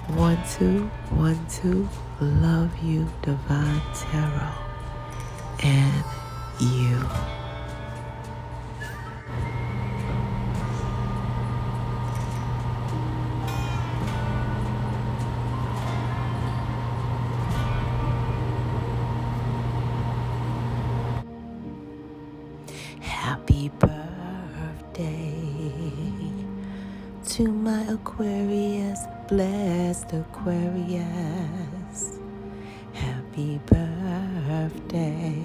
1, 2, 1, 2. Love you, Divine Tarot, and you. Happy birthday to my Aquarius, blessed Aquarius. Happy birthday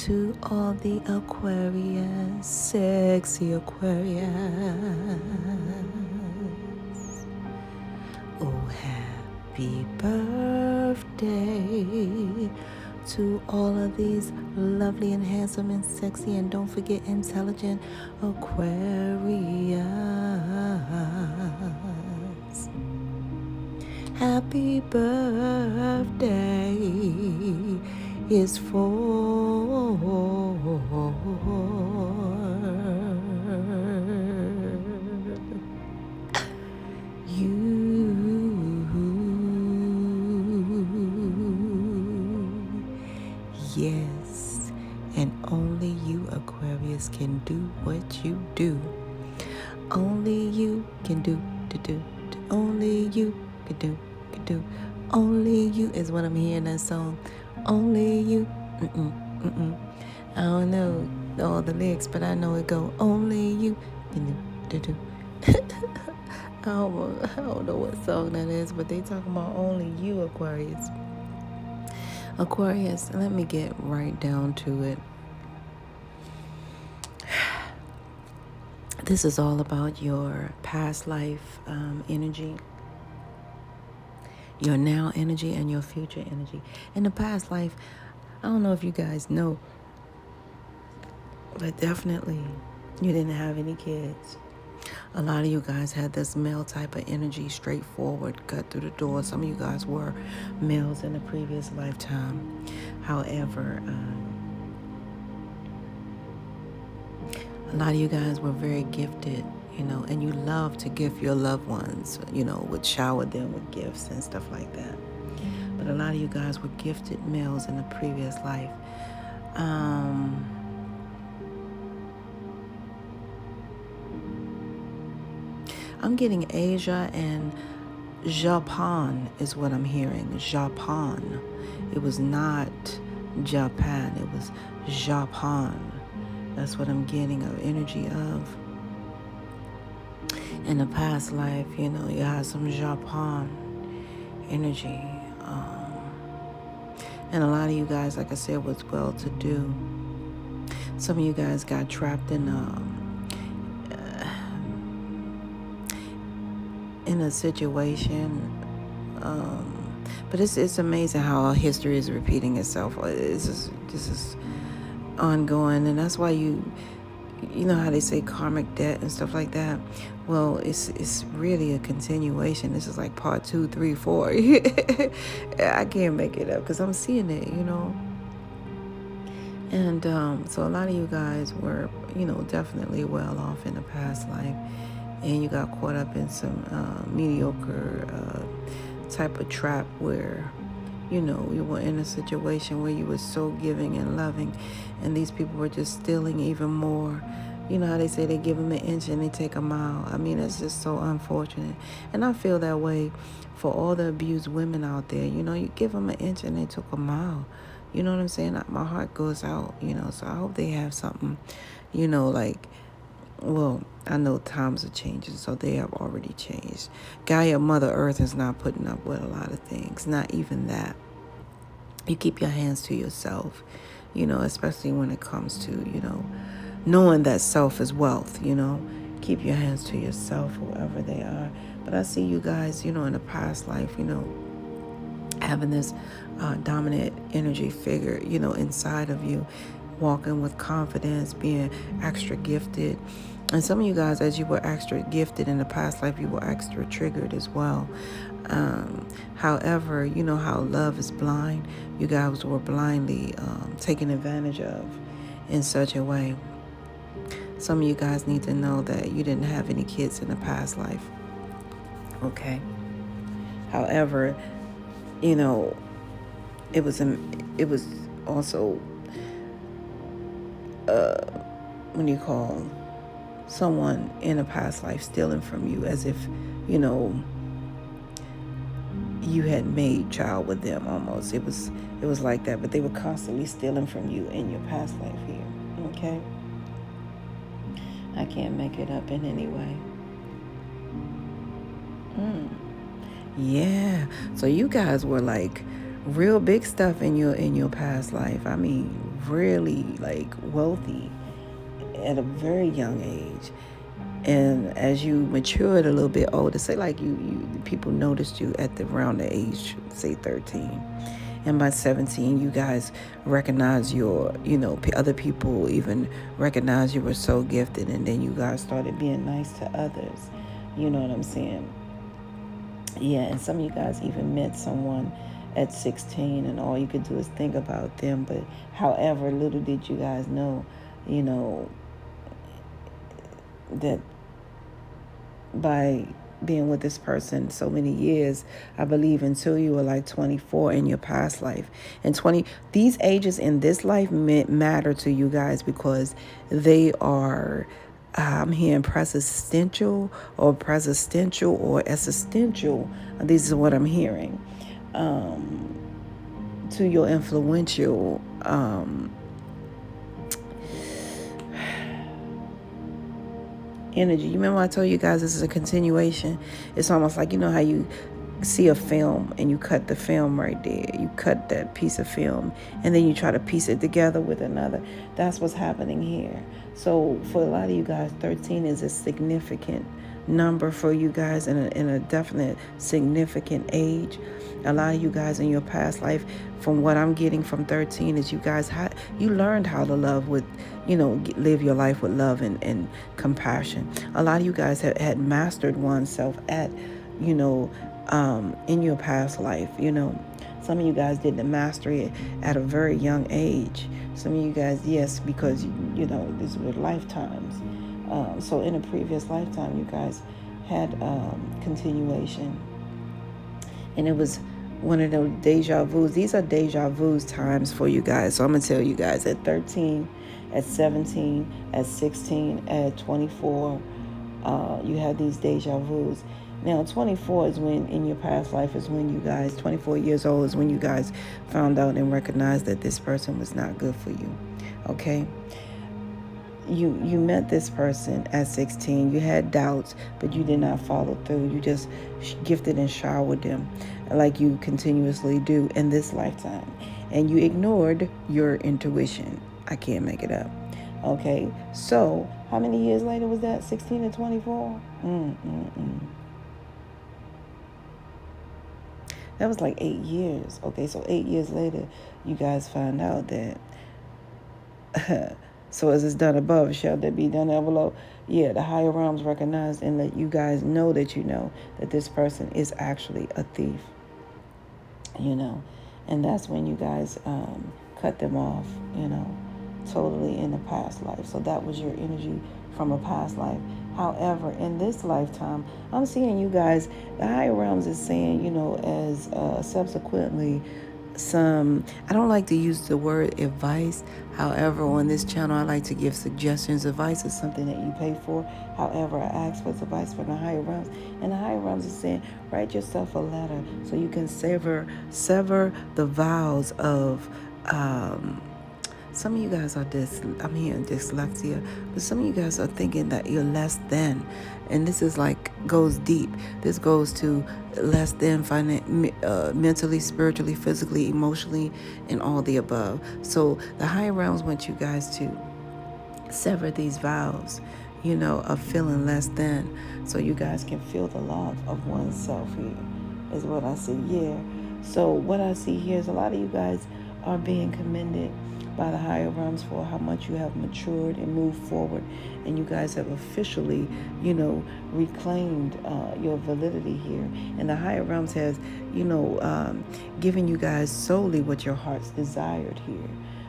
to all the Aquarius, sexy Aquarius. Oh, happy birthday to all of these lovely and handsome and sexy and don't forget intelligent Aquarius. Happy birthday is for you. Yes, and only you, Aquarius, can do what you do. Only you can do. Only you can do. Only you is what I'm hearing that song. Only you. I don't know all the lyrics, but I know it go. Only you can do. I don't know what song that is, but they talking about only you, Aquarius. Aquarius, let me get right down to it. This is all about your past life energy, your now energy, and your future energy. In the past life, I don't know if you guys know, but definitely you didn't have any kids. A lot of you guys had this male type of energy, straightforward, cut through the door. Some of you guys were males in a previous lifetime. However, a lot of you guys were very gifted, and you love to gift your loved ones, would shower them with gifts and stuff like that. But a lot of you guys were gifted males in a previous life. I'm getting Asia and Japan is what I'm hearing. Japan. It was not Japan. It was Japan. That's what I'm getting of energy of. In the past life, you had some Japan energy. And a lot of you guys, like I said, was well-to-do. Some of you guys got trapped in a situation, but it's amazing how history is repeating itself. This is ongoing, and that's why you know how they say karmic debt and stuff like that. Well, it's really a continuation. This is like part 2, 3, 4. I can't make it up because I'm seeing it, And so a lot of you guys were, definitely well off in the past life, and you got caught up in some mediocre type of trap where, you were in a situation where you were so giving and loving, and these people were just stealing even more. You know how they say they give them an inch and they take a mile. I mean, it's just so unfortunate. And I feel that way for all the abused women out there. You give them an inch and they took a mile. You know what I'm saying? My heart goes out, so I hope they have something, well, I know times are changing, so they have already changed. Gaia, Mother Earth, is not putting up with a lot of things, not even that. You keep your hands to yourself, especially when it comes to, knowing that self is wealth, Keep your hands to yourself, whoever they are. But I see you guys, in the past life, having this dominant energy figure, inside of you, walking with confidence, being extra gifted. And some of you guys, as you were extra gifted in the past life, you were extra triggered as well. However, you know how love is blind. You guys were blindly taken advantage of in such a way. Some of you guys need to know that you didn't have any kids in the past life. Okay? However, it was also when you call someone in a past life stealing from you, as if you had made child with them. Almost, it was like that. But they were constantly stealing from you in your past life here. Okay, I can't make it up in any way. Yeah, so you guys were like real big stuff in your past life. I mean, really like wealthy at a very young age. And as you matured a little bit older, say like you people noticed you at around the age, say 13. And by 17, you guys recognize other people even recognize you were so gifted. And then you guys started being nice to others. You know what I'm saying? Yeah, and some of you guys even met someone at 16 and all you could do is think about them. But however, little did you guys know, that by being with this person so many years, I believe until you were like 24 in your past life. And these ages in this life matter to you guys because they are, I'm hearing existential or existential. This is what I'm hearing. To your influential energy. You remember I told you guys this is a continuation? It's almost like, how you see a film and you cut the film right there. You cut that piece of film and then you try to piece it together with another. That's what's happening here. So for a lot of you guys, 13 is a significant number for you guys in a definite significant age. A lot of you guys in your past life, from what I'm getting from 13, is you guys you learned how to love with, live your life with love and compassion. A lot of you guys had mastered oneself at, in your past life. Some of you guys didn't master it at a very young age. Some of you guys, yes, because these were lifetimes. So in a previous lifetime, you guys had continuation. And it was one of those deja vus. These are deja vus times for you guys. So I'm going to tell you guys at 13, at 17, at 16, at 24, you have these deja vus. Now, 24 is when, in your past life, is when you guys, 24 years old is when you guys found out and recognized that this person was not good for you. Okay? You met this person at 16. You had doubts, but you did not follow through. You just gifted and showered them like you continuously do in this lifetime. And you ignored your intuition. I can't make it up. Okay? So, how many years later was that? 16 to 24? That was like 8 years. Okay, so 8 years later, you guys find out that... So as it's done above, shall there be done below? Yeah, the higher realms recognize and let you guys know that that this person is actually a thief. And that's when you guys cut them off, totally in the past life. So that was your energy from a past life. However, in this lifetime, I'm seeing you guys, the higher realms is saying, as subsequently I don't like to use the word advice. However, on this channel, I like to give suggestions. Advice is something that you pay for. However, I ask for advice from the higher realms. And the higher realms is saying, write yourself a letter so you can sever the vows of... some of you guys are I'm hearing dyslexia, but some of you guys are thinking that you're less than. And this is goes deep. This goes to less than mentally, spiritually, physically, emotionally, and all the above. So the higher realms want you guys to sever these vows, of feeling less than, so you guys can feel the love of oneself here, is what I see. Yeah. So what I see here is a lot of you guys are being commended by the higher realms for how much you have matured and moved forward, and you guys have officially, reclaimed your validity here. And the higher realms has, given you guys solely what your hearts desired here.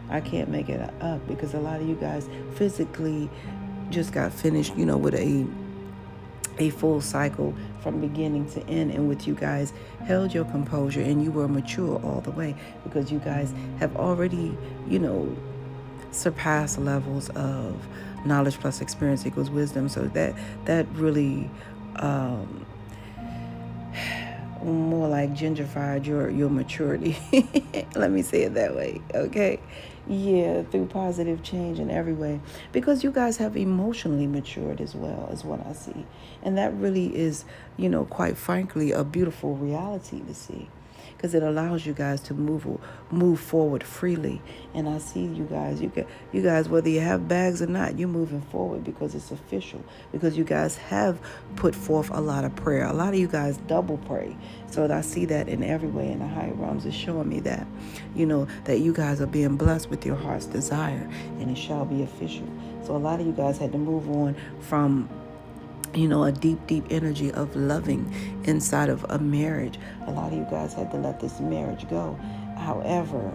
I can't make it up because a lot of you guys physically just got finished, with a full cycle from beginning to end, in which you guys held your composure and you were mature all the way, because you guys have already, surpassed levels of knowledge plus experience equals wisdom. So that really more like gingerfied your maturity. Let me say it that way, okay? Yeah, through positive change in every way. Because you guys have emotionally matured as well, is what I see. And that really is, quite frankly, a beautiful reality to see. Because it allows you guys to move forward freely. And I see you guys, whether you have bags or not, you're moving forward because it's official. Because you guys have put forth a lot of prayer. A lot of you guys double pray. So I see that in every way, in the higher realms is showing me that, that you guys are being blessed with your heart's desire, and it shall be official. So a lot of you guys had to move on from a deep energy of loving inside of a marriage. A lot of you guys had to let this marriage go. However,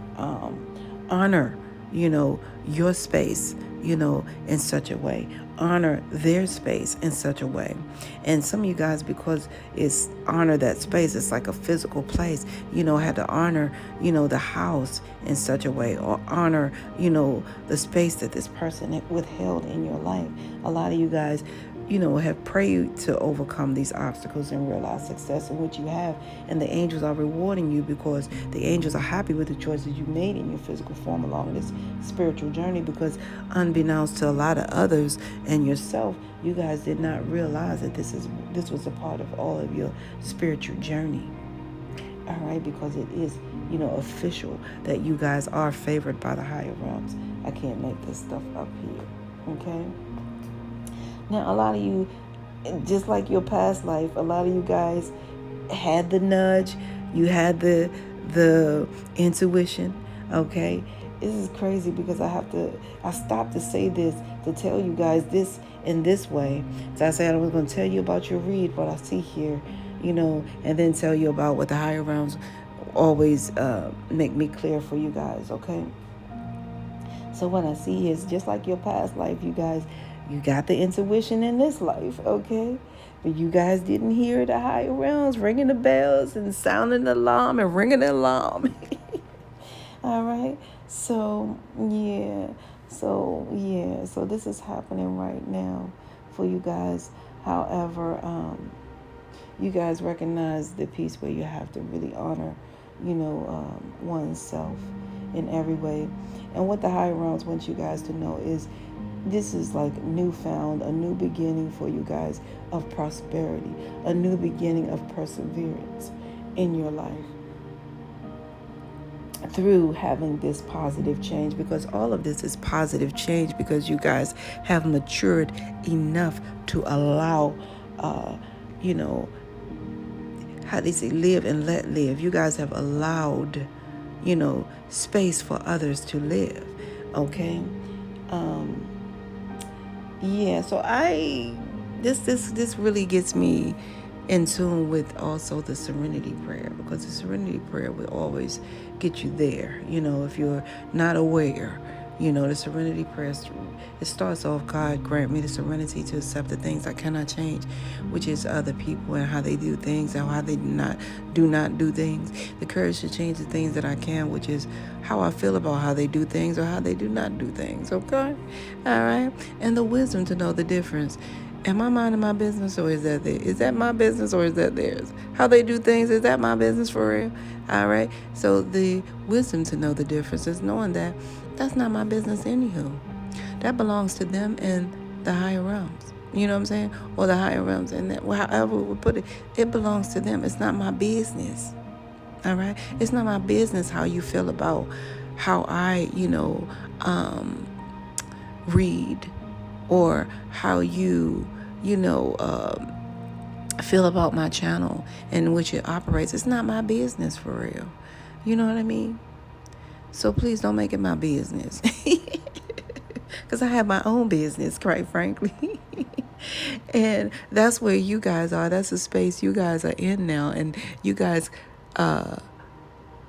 honor, your space, in such a way. Honor their space in such a way. And some of you guys, because it's honor that space, it's like a physical place, had to honor, the house in such a way, or honor, the space that this person withheld in your life. A lot of you guys, have prayed to overcome these obstacles and realize success in which you have. And the angels are rewarding you, because the angels are happy with the choices you made in your physical form along this spiritual journey. Because unbeknownst to a lot of others and yourself, you guys did not realize that this was a part of all of your spiritual journey. All right, because it is, official that you guys are favored by the higher realms. I can't make this stuff up here. Okay. Now, a lot of you, just like your past life, a lot of you guys had the nudge. You had the intuition, okay? This is crazy, because I stopped to say this, to tell you guys this in this way. So I said I was going to tell you about your read, what I see here, and then tell you about what the higher realms always make me clear for you guys, okay? So what I see is, just like your past life, you guys, you got the intuition in this life, okay? But you guys didn't hear the higher realms ringing the bells and sounding the alarm and ringing the alarm. All right? So this is happening right now for you guys. However, you guys recognize the piece where you have to really honor, oneself in every way. And what the higher realms want you guys to know is, this is like newfound, a new beginning for you guys of prosperity, a new beginning of perseverance in your life through having this positive change. Because all of this is positive change, because you guys have matured enough to allow, how they say, live and let live. You guys have allowed, space for others to live, okay? So this really gets me in tune with also the serenity prayer, because the serenity prayer will always get you there. If you're not aware, the serenity prayer, it starts off, God grant me the serenity to accept the things I cannot change, which is other people and how they do things and how they do not do things. The courage to change the things that I can, which is how I feel about how they do things or how they do not do things, okay? All right? And the wisdom to know the difference. Am I minding my business, or is that my business, or is that theirs? How they do things, is that my business for real? All right? So the wisdom to know the difference is knowing that that's not my business anywho. That belongs to them and the higher realms. You know what I'm saying? Or the higher realms. And that, however we put it, it belongs to them. It's not my business. All right? It's not my business how you feel about how I, read, or how you, feel about my channel in which it operates. It's not my business for real. You know what I mean? So please don't make it my business. Because I have my own business, quite frankly. And that's where you guys are. That's the space you guys are in now. And you guys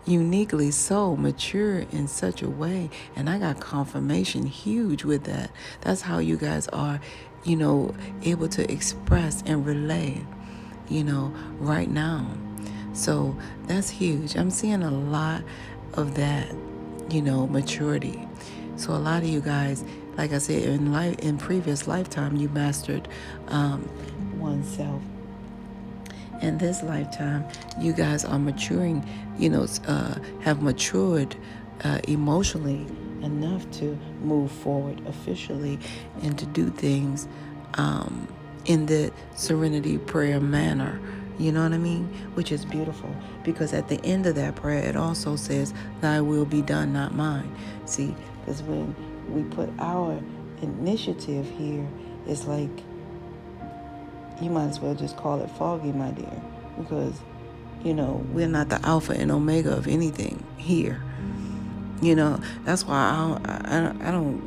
uniquely so mature in such a way. And I got confirmation huge with that. That's how you guys are, able to express and relay right now. So that's huge. I'm seeing a lot of that, maturity. So a lot of you guys, like I said, in previous lifetime, you mastered oneself. In this lifetime, you guys are maturing, have matured emotionally enough to move forward officially and to do things in the serenity prayer manner. You know what I mean? Which is beautiful, because at the end of that prayer, it also says, "Thy will be done, not mine." See, because when we put our initiative here, it's like, you might as well just call it foggy, my dear, because, we're not the alpha and omega of anything here. That's why I don't,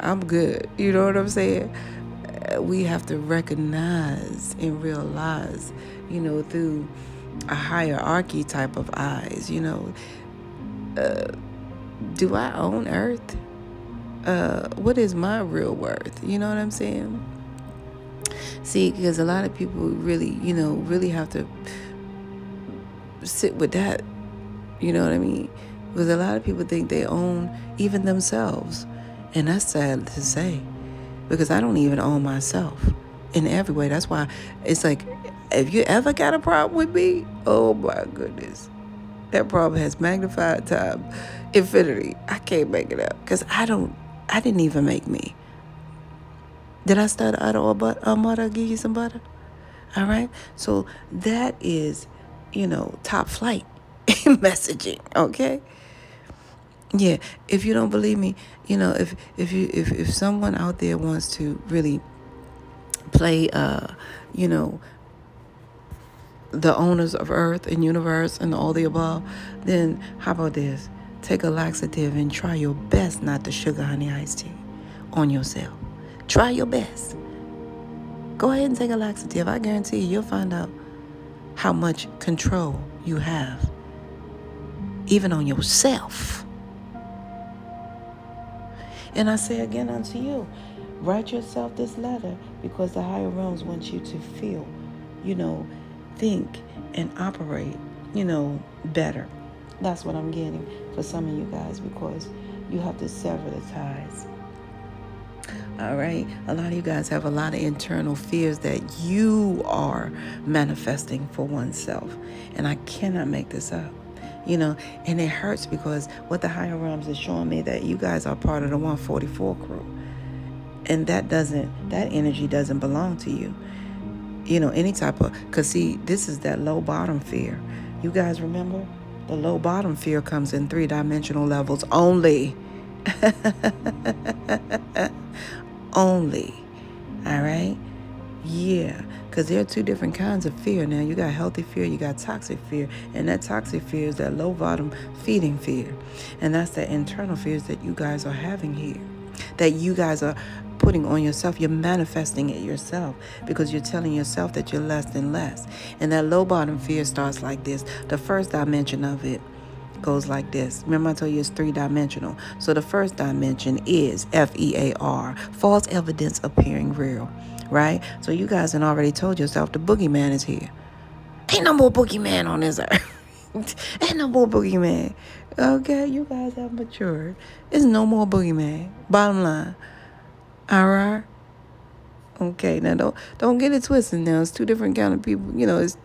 I'm good. You know what I'm saying? We have to recognize and realize, through a hierarchy type of eyes, do I own Earth? What is my real worth? You know what I'm saying? See, because a lot of people really have to sit with that. You know what I mean? Because a lot of people think they own even themselves. And that's sad to say, because I don't even own myself in every way. That's why it's like, if you ever got a problem with me, oh my goodness, that problem has magnified time infinity. I can't make it up, because I didn't even make me. Did I start out of butter, give you some butter? All right. So that is, top flight messaging. Okay. Yeah. If you don't believe me, if someone out there wants to really play, the owners of Earth and universe and all the above, then how about this? Take a laxative and try your best not to sugar honey iced tea on yourself. Try your best. Go ahead and take a laxative. I guarantee you'll find out how much control you have, even on yourself. And I say again unto you, write yourself this letter, because the higher realms want you to feel, think and operate, better. That's what I'm getting for some of you guys, because you have to sever the ties. All right. A lot of you guys have a lot of internal fears that you are manifesting for oneself. And I cannot make this up. And it hurts, because what the higher realms is showing me, that you guys are part of the 144 crew. And that energy doesn't belong to you. Any type of, because see, this is that low bottom fear. You guys remember? The low bottom fear comes in 3-dimensional levels only. Only. All right? Yeah. Because there are 2 different kinds of fear. Now, you got healthy fear, you got toxic fear. And that toxic fear is that low bottom feeding fear. And that's the internal fears that you guys are having here, that you guys are putting on yourself. You're manifesting it yourself, because you're telling yourself that you're less than less. And that low bottom fear starts like this. The first dimension of it goes like this. Remember I told you it's 3-dimensional. So the first dimension is FEAR, false evidence appearing real, right? So you guys have already told yourself the boogeyman is here. Ain't no more boogeyman on this earth. Ain't no more boogeyman. Okay, you guys have matured. There's no more boogeyman. Bottom line. All right. Okay, now don't get it twisted. Now it's 2 different kind of people.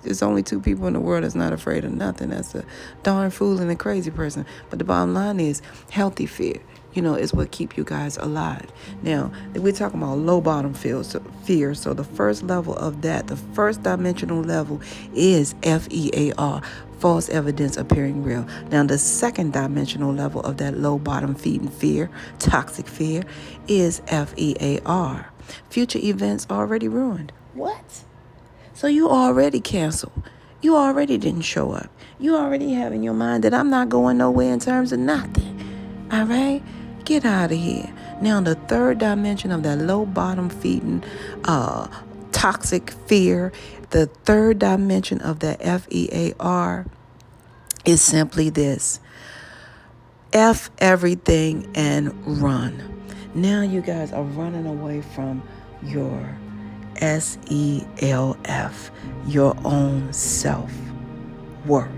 It's only 2 people in the world that's not afraid of nothing. That's a darn fool and a crazy person. But the bottom line is healthy fear. Is what keep you guys alive. Now we're talking about low bottom fear. So the first level of that, the first dimensional level, is FEAR. False evidence appearing real. Now, the second dimensional level of that low bottom feeding fear, toxic fear, is FEAR. Future events already ruined. What? So you already canceled. You already didn't show up. You already have in your mind that I'm not going nowhere in terms of nothing. All right? Get out of here. Now, the third dimension of that low bottom feeding toxic fear, the third dimension of the FEAR is simply this: F everything and run. Now you guys are running away from your self, your own self-worth.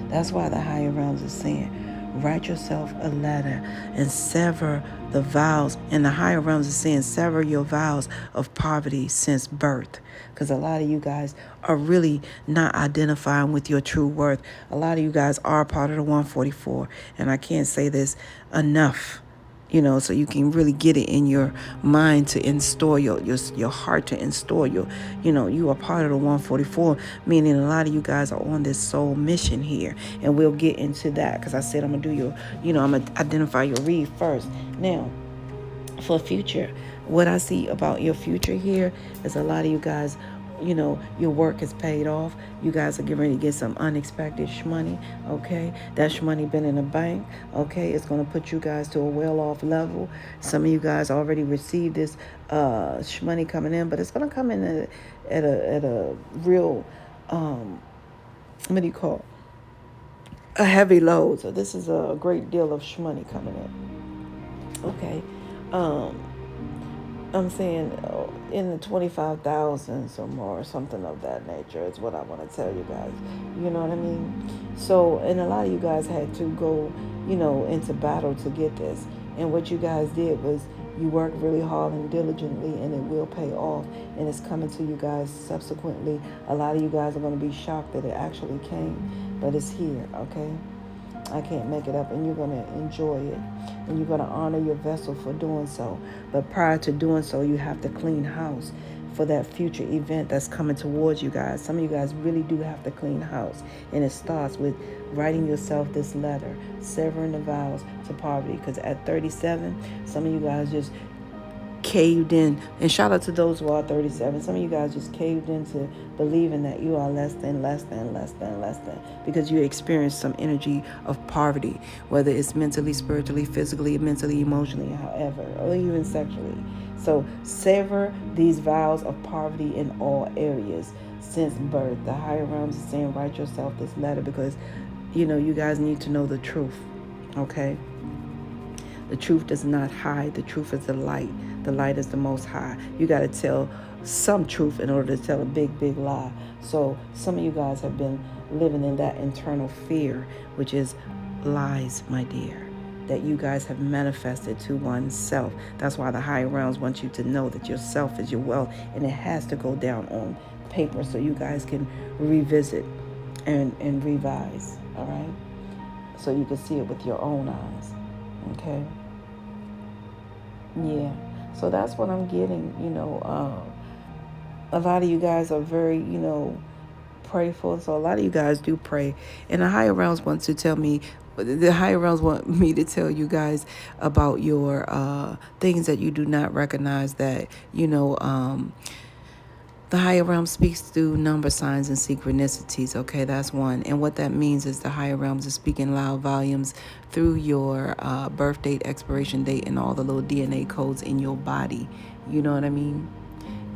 That's why the higher realms are saying, write yourself a letter and sever the vows. And the higher realms are saying, sever your vows of poverty since birth. Because a lot of you guys are really not identifying with your true worth. A lot of you guys are part of the 144. And I can't say this enough. So you can really get it in your mind to install your heart to install you are part of the 144, meaning a lot of you guys are on this soul mission here. And we'll get into that because I said I'm going to do I'm going to identify your read first. Now, for future, what I see about your future here is a lot of you guys, your work is paid off. You guys are getting ready to get some unexpected shmoney, okay? That shmoney been in the bank, okay? It's going to put you guys to a well-off level. Some of you guys already received this shmoney coming in, but it's going to come in at a real, what do you call it? A heavy load. So this is a great deal of shmoney coming in, okay? I'm saying in the 25,000s or more, something of that nature is what I want to tell you guys. You know what I mean? So, and a lot of you guys had to go, into battle to get this. And what you guys did was you worked really hard and diligently, and it will pay off. And it's coming to you guys subsequently. A lot of you guys are going to be shocked that it actually came, but it's here, okay? I can't make it up, and you're going to enjoy it, and you're going to honor your vessel for doing so. But prior to doing so, you have to clean house for that future event that's coming towards you guys. Some of you guys really do have to clean house, and it starts with writing yourself this letter, severing the vows to poverty, because at 37, some of you guys just caved in. And shout out to those who are 37. Some of you guys just caved into believing that you are less than, because you experienced some energy of poverty, whether it's mentally, spiritually, physically, mentally, emotionally, however, or even sexually. So sever these vows of poverty in all areas since birth. The higher realms are saying, write yourself this letter, because you guys need to know the truth, okay? The truth does not hide. The truth is the light. The light is the most high. You got to tell some truth in order to tell a big, big lie. So some of you guys have been living in that internal fear, which is lies, my dear, that you guys have manifested to oneself. That's why the higher realms want you to know that yourself is your wealth, and it has to go down on paper so you guys can revisit and revise, all right? So you can see it with your own eyes, okay? Yeah, so that's what I'm getting. A lot of you guys are very, prayerful. So a lot of you guys do pray. And the higher realms want to tell me, the higher realms want me to tell you guys about your things that you do not recognize, that, the higher realm speaks through number signs and synchronicities, okay? That's one. And what that means is the higher realms are speaking loud volumes through your birth date, expiration date, and all the little DNA codes in your body. You know what I mean?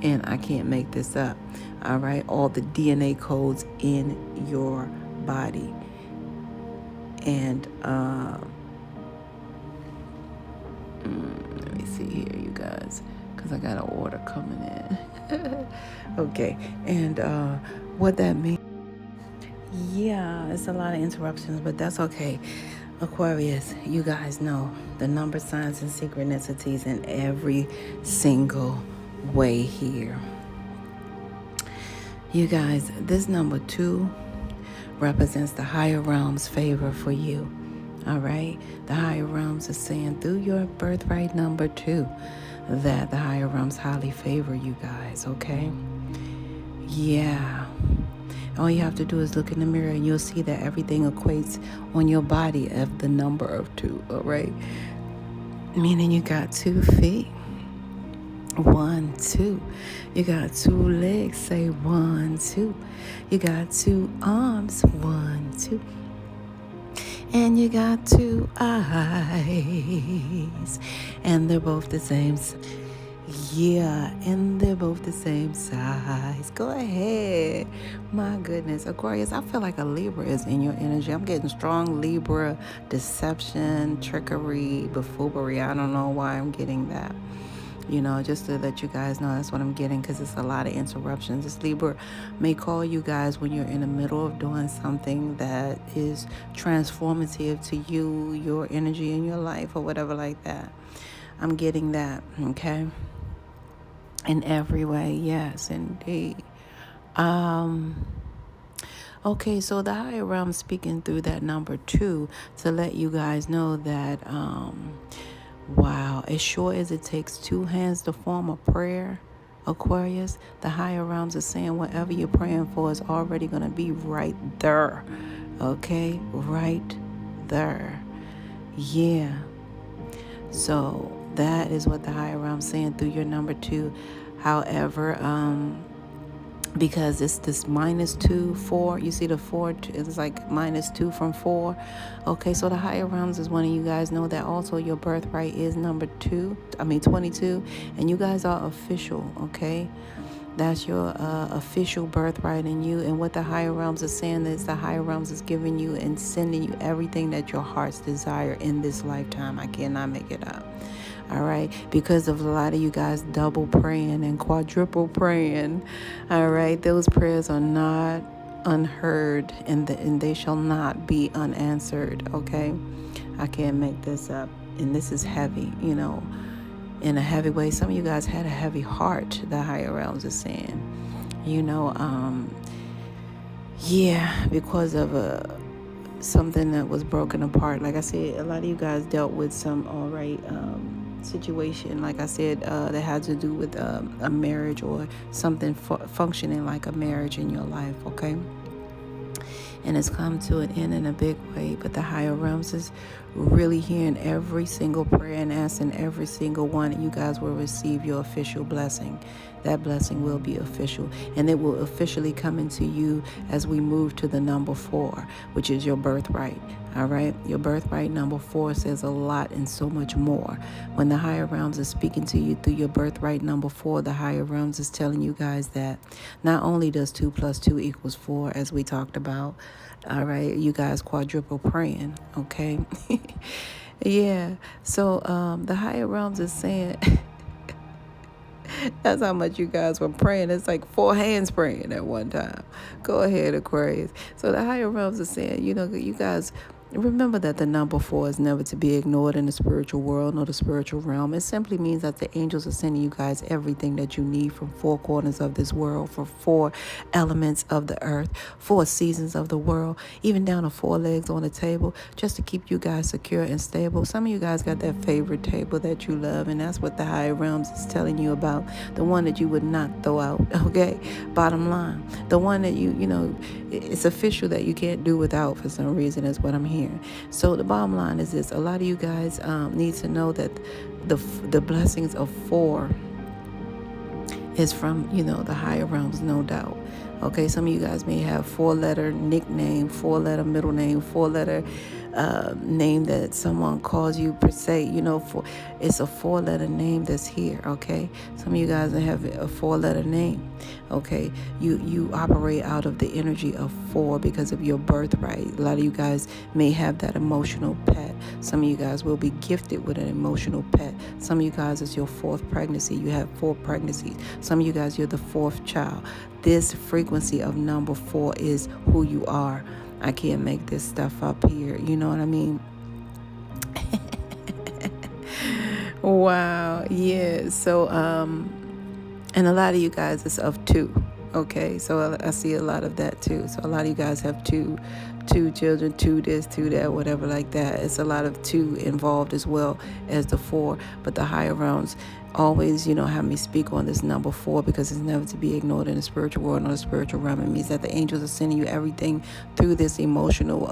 And I can't make this up, all right? All the DNA codes in your body. And let me see here, you guys, because I got an order coming in. Okay, and what that means, yeah, it's a lot of interruptions, but that's okay. Aquarius, you guys know the number, signs, and synchronicities in every single way here. You guys, this number 2 represents the higher realm's favor for you. All right, the higher realms are saying through your birthright number 2 that the higher realms highly favor you guys, okay? Yeah. All you have to do is look in the mirror and you'll see that everything equates on your body of the number of 2, all right? Meaning you got 2 feet. 1, 2. You got 2 legs, say 1, 2. You got 2 arms, 1, 2. And you got 2 eyes, and they're both the same size. Yeah, and they're both the same size. Go ahead. My goodness. Aquarius, I feel like a Libra is in your energy. I'm getting strong Libra, deception, trickery, buffoonery. I don't know why I'm getting that. Just to let you guys know, that's what I'm getting, because it's a lot of interruptions. This Libra may call you guys when you're in the middle of doing something that is transformative to you, your energy in your life, or whatever like that. I'm getting that, okay? In every way, yes, indeed. Okay, so the higher realm speaking through that number 2 to let you guys know that, wow, as sure as it takes 2 hands to form a prayer, Aquarius, the higher realms are saying whatever you're praying for is already going to be right there. Okay, right there. Yeah. So that is what the higher realm's saying through your number 2. However, because it's this -2, 4. You see the 4, it's like -2 from 4. Okay, so the higher realms is wanting you guys know that also your birthright is number 22. And you guys are official, okay? That's your official birthright in you. And what the higher realms are saying is the higher realms is giving you and sending you everything that your heart's desire in this lifetime. I cannot make it up. All right, because of a lot of you guys double praying and quadruple praying. All right, those prayers are not unheard, and they shall not be unanswered. Okay, I can't make this up, and this is heavy, in a heavy way. Some of you guys had a heavy heart, the higher realms are saying, yeah, because of something that was broken apart. Like I said, a lot of you guys dealt with some situation, like I said, that had to do with a marriage or something functioning like a marriage in your life, okay? And it's come to an end in a big way. But the higher realms is really hearing every single prayer and asking every single one, and you guys will receive your official blessing. That blessing will be official, and it will officially come into you as we move to the number 4, which is your birthright. All right, your birthright number 4 says a lot and so much more. When the higher realms is speaking to you through your birthright number 4, the higher realms is telling you guys that not only does 2 plus 2 equals 4, as we talked about. All right, you guys quadruple praying, okay? Yeah, so the higher realms is saying that's how much you guys were praying. It's like 4 hands praying at one time. Go ahead, Aquarius. So the higher realms are saying, you guys remember that the number 4 is never to be ignored in the spiritual world nor the spiritual realm. It simply means that the angels are sending you guys everything that you need from 4 corners of this world, for 4 elements of the earth, 4 seasons of the world, even down to 4 legs on the table, just to keep you guys secure and stable. Some of you guys got that favorite table that you love, and that's what the higher realms is telling you about. The one that you would not throw out, okay? Bottom line. The one that it's official that you can't do without for some reason, is what I'm hearing. So the bottom line is this: a lot of you guys need to know that the blessings of 4 is from the higher realms, no doubt. Okay, some of you guys may have 4-letter nickname, 4-letter middle name, 4-letter name that someone calls you per se. It's a 4-letter name that's here. Okay, some of you guys have a 4-letter name. Okay, you operate out of the energy of 4 because of your birthright. A lot of you guys may have that emotional pet. Some of you guys will be gifted with an emotional pet. Some of you guys, it's your 4th pregnancy. You have 4 pregnancies. Some of you guys, you're the 4th child. This frequency of number 4 is who you are. I can't make this stuff up here. You know what I mean? Wow. Yeah. So, and a lot of you guys is of 2. Okay. So I see a lot of that too. So a lot of you guys have two children, 2 this, 2 that, whatever like that. It's a lot of 2 involved as well as the 4. But the higher realms always, have me speak on this number 4 because it's never to be ignored in the spiritual world or the spiritual realm. It means that the angels are sending you everything through this emotional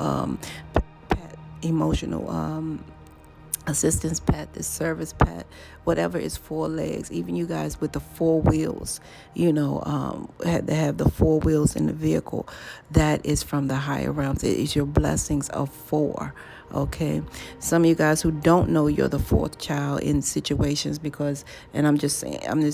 assistance pet, this service pet, whatever is 4 legs. Even you guys with the 4 wheels, had to have the 4 wheels in the vehicle. That is from the higher realms. It is your blessings of 4. Okay, some of you guys who don't know you're the fourth child in situations because, and I'm just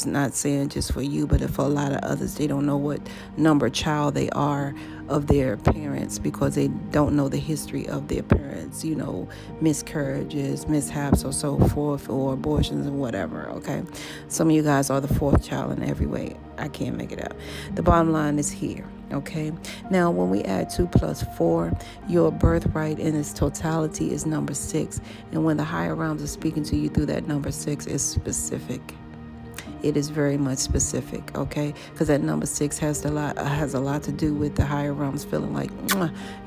not saying just for you, but for a lot of others, they don't know what number child they are of their parents because they don't know the history of their parents, miscarriages, mishaps, or so forth, or abortions and whatever. Okay, some of you guys are the fourth child in every way. I can't make it up. The bottom line is here. Okay, now when we add 2 plus 4, your birthright in its totality is number 6, and when the higher realms are speaking to you through that number 6, is specific. It is very much specific, okay? Because that number 6 has a lot to do with the higher realms feeling like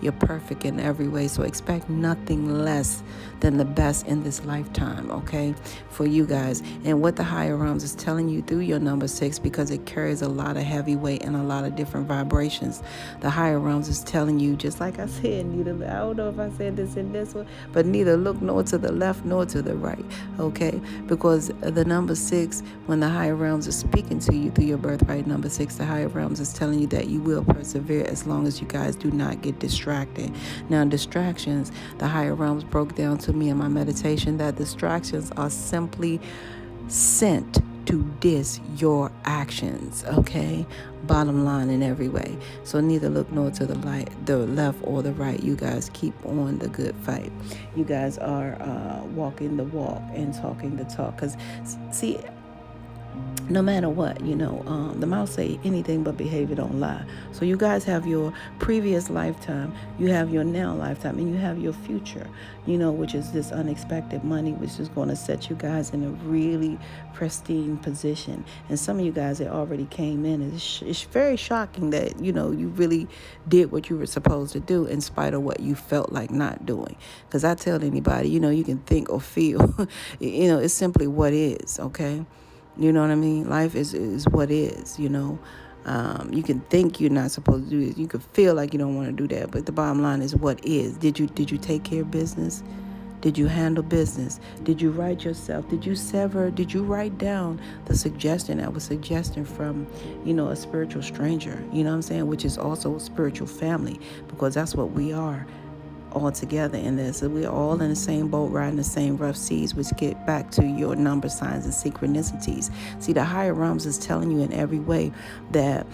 you're perfect in every way. So expect nothing less than the best in this lifetime, okay? For you guys. And what the higher realms is telling you through your number 6, because it carries a lot of heavy weight and a lot of different vibrations. The higher realms is telling you, just like I said, I don't know if I said this in this one, but neither look nor to the left nor to the right, okay? Because the number 6, when the higher realms are speaking to you through your birthright number 6, the higher realms is telling you that you will persevere as long as you guys do not get distracted. Now, distractions, the higher realms broke down to me in my meditation that distractions are simply sent to diss your actions, okay? Bottom line in every way. So neither look nor to the left or the right. You guys keep on the good fight. You guys are walking the walk and talking the talk. Because, see, no matter what, the mouth say anything but behavior don't lie. So you guys have your previous lifetime, you have your now lifetime, and you have your future, which is this unexpected money, which is going to set you guys in a really pristine position. And some of you guys that already came in, it's very shocking that, you really did what you were supposed to do in spite of what you felt like not doing. Because I tell anybody, you can think or feel, it's simply what is, okay? You know what I mean? Life is what is, You can think you're not supposed to do this. You can feel like you don't want to do that. But the bottom line is what is. Did you take care of business? Did you handle business? Did you write yourself? Did you write down the suggestion that was suggested from, a spiritual stranger? You know what I'm saying? Which is also a spiritual family, because that's what we are all together in this. We're all in the same boat, riding the same rough seas, which get back to your number signs and synchronicities. See, the higher realms is telling you in every way that,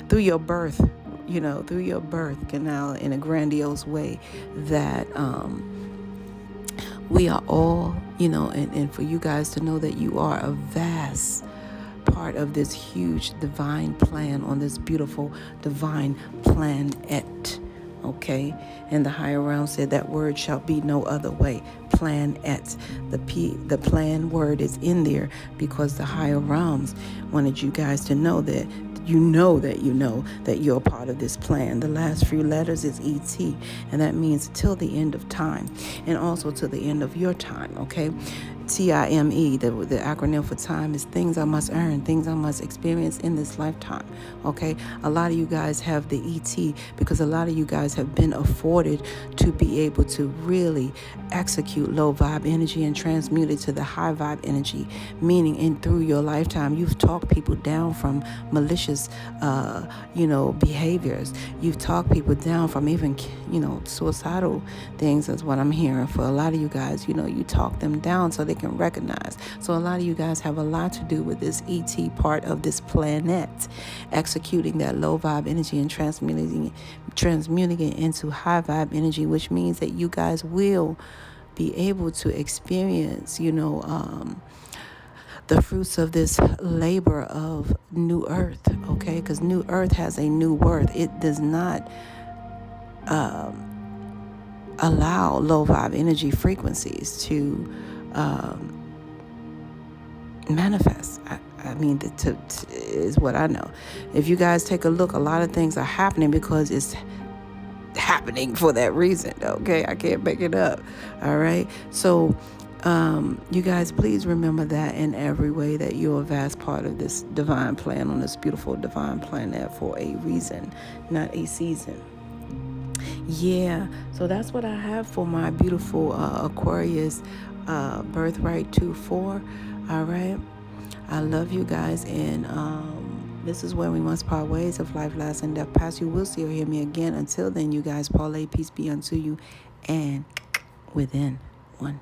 through your birth, through your birth canal in a grandiose way, that we are all, and for you guys to know that you are a vast part of this huge divine plan on this beautiful divine planet, okay? And the higher realm said that word shall be no other way. Planet. The plan word is in there because the higher realms wanted you guys to know that that you're a part of this plan. The last few letters is ET, and that means till the end of time, and also to the end of your time, okay? TIME, the acronym for time, is things I must earn, things I must experience in this lifetime, okay? A lot of you guys have the ET because a lot of you guys have been afforded to be able to really execute low vibe energy and transmute it to the high vibe energy, meaning through your lifetime, you've talked people down from malicious, behaviors. You've talked people down from even, suicidal things is what I'm hearing for a lot of you guys. You talk them down so they can recognize. So a lot of you guys have a lot to do with this ET part of this planet, executing that low vibe energy and transmuting it into high vibe energy, which means that you guys will be able to experience, the fruits of this labor of new earth, okay? Because new earth has a new worth. It does not allow low vibe energy frequencies to manifest. I mean, is what I know. If you guys take a look, a lot of things are happening because it's happening for that reason, okay? I can't make it up, all right? So you guys, please remember that in every way, that you're a vast part of this divine plan on this beautiful divine planet for a reason, not a season. Yeah, so that's what I have for my beautiful Aquarius birthright 2-4. All right, I love you guys, and This is where we must part ways. If life lasts and death pass, you will see or hear me again. Until then, you guys, parlay, peace be unto you, and within one.